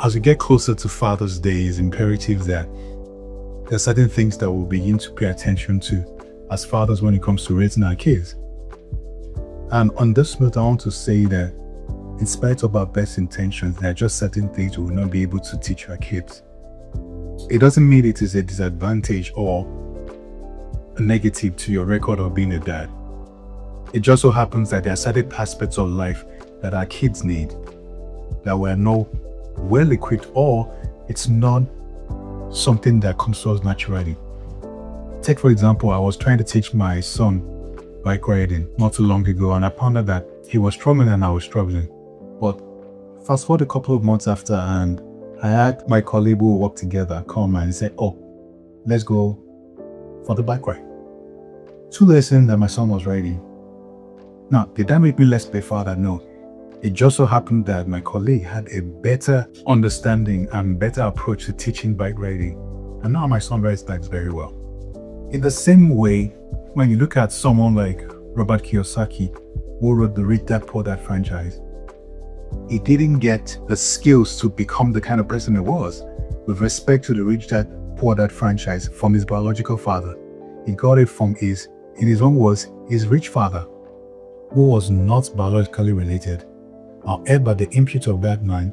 as we get closer to Father's Day, it's imperative that there are certain things that we'll begin to pay attention to as fathers when it comes to raising our kids. And on this note, I want to say that in spite of our best intentions, there are just certain things we will not be able to teach our kids. It doesn't mean it is a disadvantage or a negative to your record of being a dad. It just so happens that there are certain aspects of life that our kids need that we're not well equipped, or it's not something that comes to us naturally. Take for example, I was trying to teach my son bike riding not too long ago, and I found out that he was struggling and I was struggling. But fast forward a couple of months after, and I had my colleague who worked together come and say, "Oh, let's go for the bike ride." 2 lessons that my son was riding. Now, did that make me less of a father? No. It just so happened that my colleague had a better understanding and better approach to teaching bike riding. And now my son rides bikes very well. In the same way, when you look at someone like Robert Kiyosaki, who wrote the Rich Dad Poor Dad franchise, he didn't get the skills to become the kind of person he was with respect to the Rich Dad Poor Dad franchise from his biological father. He got it from his, in his own words, his rich father, who was not biologically related. However, the input of that man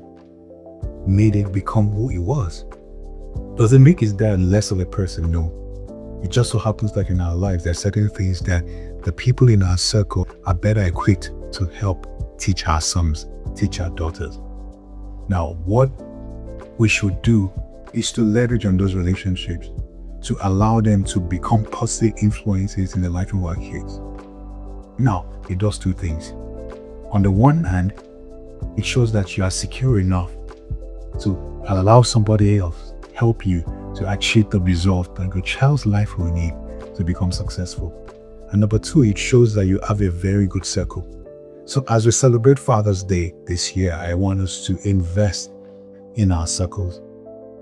made it become who he was. Does it make his dad less of a person? No. It just so happens that in our lives, there are certain things that the people in our circle are better equipped to help teach our sons, teach our daughters. Now, what we should do is to leverage on those relationships to allow them to become positive influences in the life of our kids. Now, it does 2 things. On the one hand, it shows that you are secure enough to allow somebody else help you to achieve the result that your child's life will need to become successful. And number 2, it shows that you have a very good circle. So as we celebrate Father's Day this year, I want us to invest in our circles.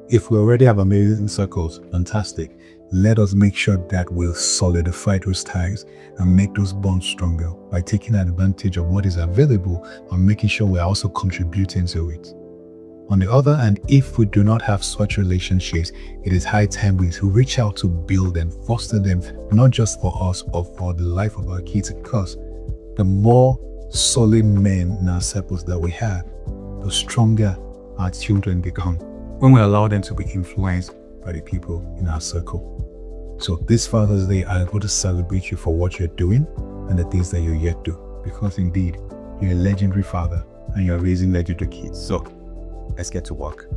If we already have amazing circles, fantastic. Let us make sure that we'll solidify those ties and make those bonds stronger by taking advantage of what is available and making sure we're also contributing to it. On the other hand, if we do not have such relationships, it is high time we to reach out to build and foster them, not just for us, but for the life of our kids, because the more solid men in our circles that we have, the stronger our children become when we allow them to be influenced by the people in our circle. So this Father's Day, I want to celebrate you for what you're doing and the things that you're yet to do, because indeed, you're a legendary father and you're raising legendary kids. So let's get to work.